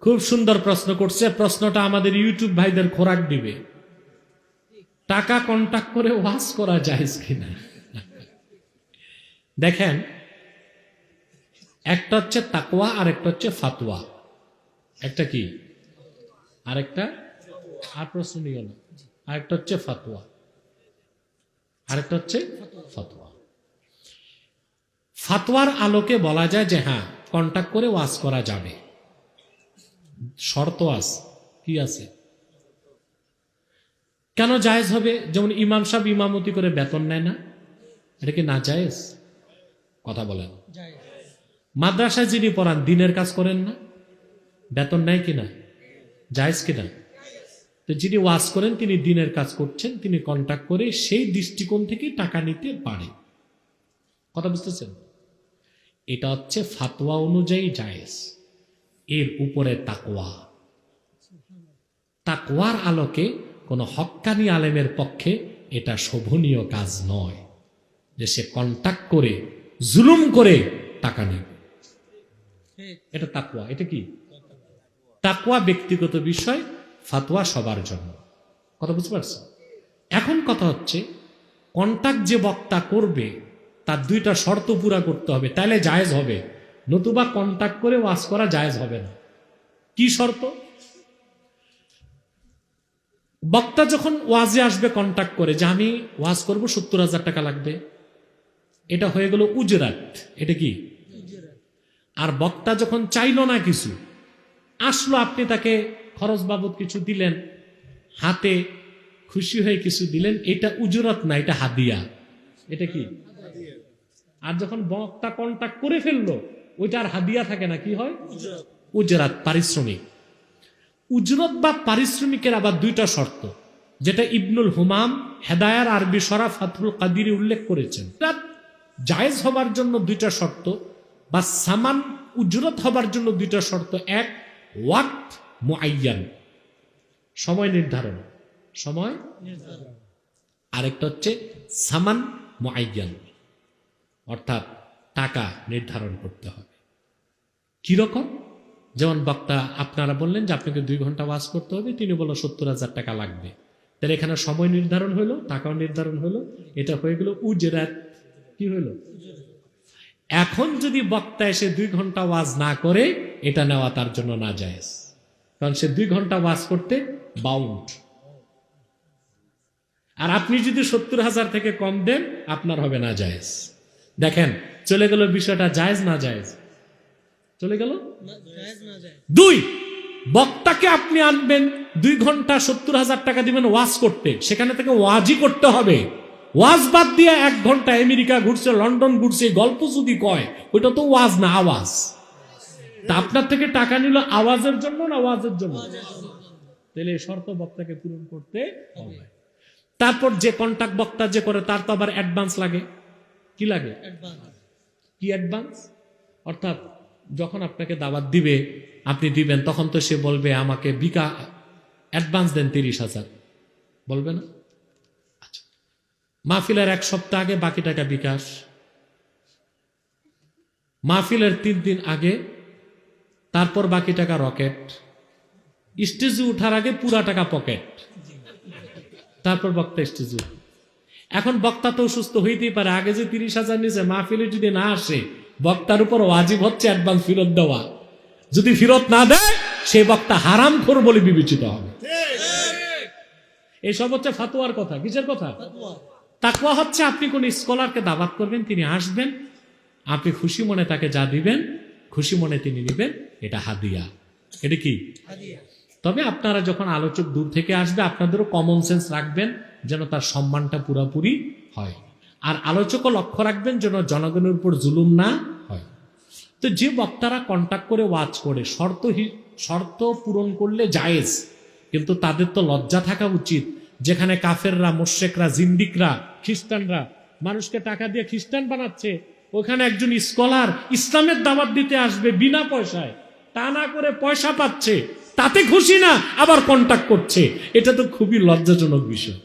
খুব সুন্দর প্রশ্ন করছে, প্রশ্নটা আমাদের ইউটিউব ভাইদের খোরাক দিবে। টাকা কন্টাক্ট করে ওয়াজ করা যায় কিনা? দেখেন, একটা হচ্ছে তাকওয়া আর একটা হচ্ছে ফাতোয়া। একটা কি আরেকটা? আর প্রশ্ন নিও না। আরেকটা হচ্ছে ফাতোয়া, আরেকটা হচ্ছে ফাতোয়া। ফাতোয়ার আলোকে বলা যায় যে হ্যাঁ, কন্টাক্ট করে ওয়াজ করা যাবে। শর্ত আছে। কি আছে? কেন জায়েজ হবে? যেমন ইমাম সাহেব ইমামতি করে বেতন নেয় না, এটা কি না জায়েজ? কথা বলেন। মাদ্রাসায় যিনি পড়ান দিনের কাজ করেন না, বেতন নেয় কিনা? জায়েজ কিনা? তো যিনি ওয়াজ করেন তিনি দিনের কাজ করছেন, তিনি কন্টাক্ট করে সেই দৃষ্টিকোণ থেকে টাকা নিতে পারে। কথা বুঝতেছেন? এটা হচ্ছে ফাতোয়া অনুযায়ী জায়েজ। এর উপরে তাকওয়া। তাকওয়ার আলোকে কোন হক্কানি আলেমের পক্ষে এটা শোভনীয় কাজ নয় যে সে কন্টাক্ট করে জুলুম করে টাকা নেবে। এটা তাকওয়া। এটা কি? তাকওয়া ব্যক্তিগত বিষয়, ফাতোয়া সবার জন্য। কথা বুঝতে পারছো? এখন কথা হচ্ছে, কন্টাক্ট যে বক্তা করবে তার দুইটা শর্ত পুরা করতে হবে, তাহলে জায়েজ হবে, নতুবা কন্টাক্ট করে ওয়াজ করা জায়েজ হবে না। কি শর্ত? বক্তা যখন ওয়াজে আসবে কন্টাক্ট করে যে আমি ওয়াজ করব 70,000 টাকা লাগবে, এটা হয়ে গেল উজরাত। এটা কি? আর বক্তা যখন চাইল না, কিছু আসলো, আপনি তাকে খরচ বাবদ কিছু দিলেন, হাতে খুশি হয়ে কিছু দিলেন, এটা উজরাত না, এটা হাদিয়া। এটা কি? আর যখন বক্তা কন্টাক্ট করে ফেললো, ওইটা আর হাদিয়া থাকে না, কি হয়? উজরাত, পারিশ্রমিক। উজরত বা পারিশ্রমিকের আবার দুইটা শর্ত, যেটা ইবনুল হুমাম হেদায়ার আরবি শরা ফাথুল কাদিরে উল্লেখ করেছেন। জায়েজ হবার জন্য দুইটা শর্ত, বা সামান উজরত হবার জন্য দুইটা শর্ত। এক, ওয়াক্ত মুআয়্যান, সময় নির্ধারণ, সময়। আরেকটা হচ্ছে সামান মুআয়্যান, অর্থাৎ টাকা নির্ধারণ করতে হবে। কিরকম? যেমন বক্তা আপনারা বললেন যে আপনাকে 2 ঘন্টা ওয়াজ করতে হবে, তিনি বলল 70,000 টাকা লাগবে, তাহলে এখানে সময় নির্ধারণ হলো, টাকাও নির্ধারণ হলো, এটা হয়ে গেল উজরাত। কি হলো? এখন যদি বক্তা এসে 2 ঘন্টা ওয়াজ না করে, এটা নেওয়া তার জন্য না জায়েজ, কারণ সে 2 ঘন্টা ওয়াজ করতে বাউন্ড। আর আপনি যদি 70,000 থেকে কম দেন, আপনার হবে না জায়েজ। দেখেন, চলে গেল বিষয়টা জায়েজ না জায়েজ? চলে গেল। 2, বক্তাকে আপনি আনবেন 2 ঘন্টা 70,000 টাকা দিবেন ওয়াজ করতে, সেখানে থেকে ওয়াজই করতে হবে। ওয়াজ বাদ দিয়ে 1 ঘন্টা আমেরিকা ঘুরছে, লন্ডন ঘুরছে, গল্প যদি কয়, ওইটা তো ওয়াজ না, আওয়াজ। তা আপনার থেকে টাকা নিল আওয়াজের জন্য না ওয়াজের জন্য? তাহলে এই শর্ত বক্তাকে পূরণ করতে হবে। তারপর যে কন্টাক্ট বক্তা যে করে, তার তো আবার অ্যাডভান্স লাগে। কি লাগে? কি অ্যাডভান্স? অর্থাৎ যখন আপনাকে দাওয়াত দিবে, আপনি দিবেন, তখন তো সে বলবে আমাকে অ্যাডভান্স দেন 30,000, বলবে না? আচ্ছা, মাহফিলের 1 সপ্তাহ আগে বাকি টাকা বিকাশ, মাহফিলের 3 দিন আগে, তারপর বাকি টাকা রকেট, স্টেজে উঠার আগে পুরা টাকা পকেট, তারপর বক্তা স্টেজে। এখন বক্তা তো সুস্থ হইতেই পারে, আগে যে 30,000 নিয়েছে, মাহফিলে যদি না আসে, বক্তার উপর ওয়াজিব হচ্ছে অ্যাডভান্স ফেরত দেওয়া। যদি ফেরত না দেয়, সেই বক্তা হারামখোর বলে বিবেচিত হবে। এইসব হচ্ছে ফাতোয়ার কথা। কিসের কথা? তাকওয়া হচ্ছে আপনি কোন স্কলারকে দাওয়াত করবেন, তিনি আসবেন, আপনি খুশি মনে তাকে যা দিবেন, খুশি মনে তিনি নেবেন, এটা হাদিয়া। এটা কি? তবে আপনারা যখন আলোচক দূর থেকে আসবে, আপনাদেরও কমন সেন্স রাখবেন যেন তার সম্মানটা পুরোপুরি হয়। আর আলোচকও লক্ষ্য রাখবেন যেন জনগণের উপর জুলুম না হয়। তো যে বক্তারা কন্টাক্ট করে ওয়াজ করে, শর্ত পূরণ করলে জায়েজ, কিন্তু তাদের তো লজ্জা থাকা উচিত। যেখানে কাফেররা, মুশরিকরা, জিন্দিকরা, খ্রিস্টানরা মানুষকে টাকা দিয়ে খ্রিস্টান বানাচ্ছে, ওখানে একজন স্কলার ইসলামের দাওয়াত দিতে আসবে বিনা পয়সায়, তা না করে পয়সা পাচ্ছে, তাতে খুশি না, আবার কন্টাক্ট করছে। এটা তো খুবই লজ্জাজনক বিষয়।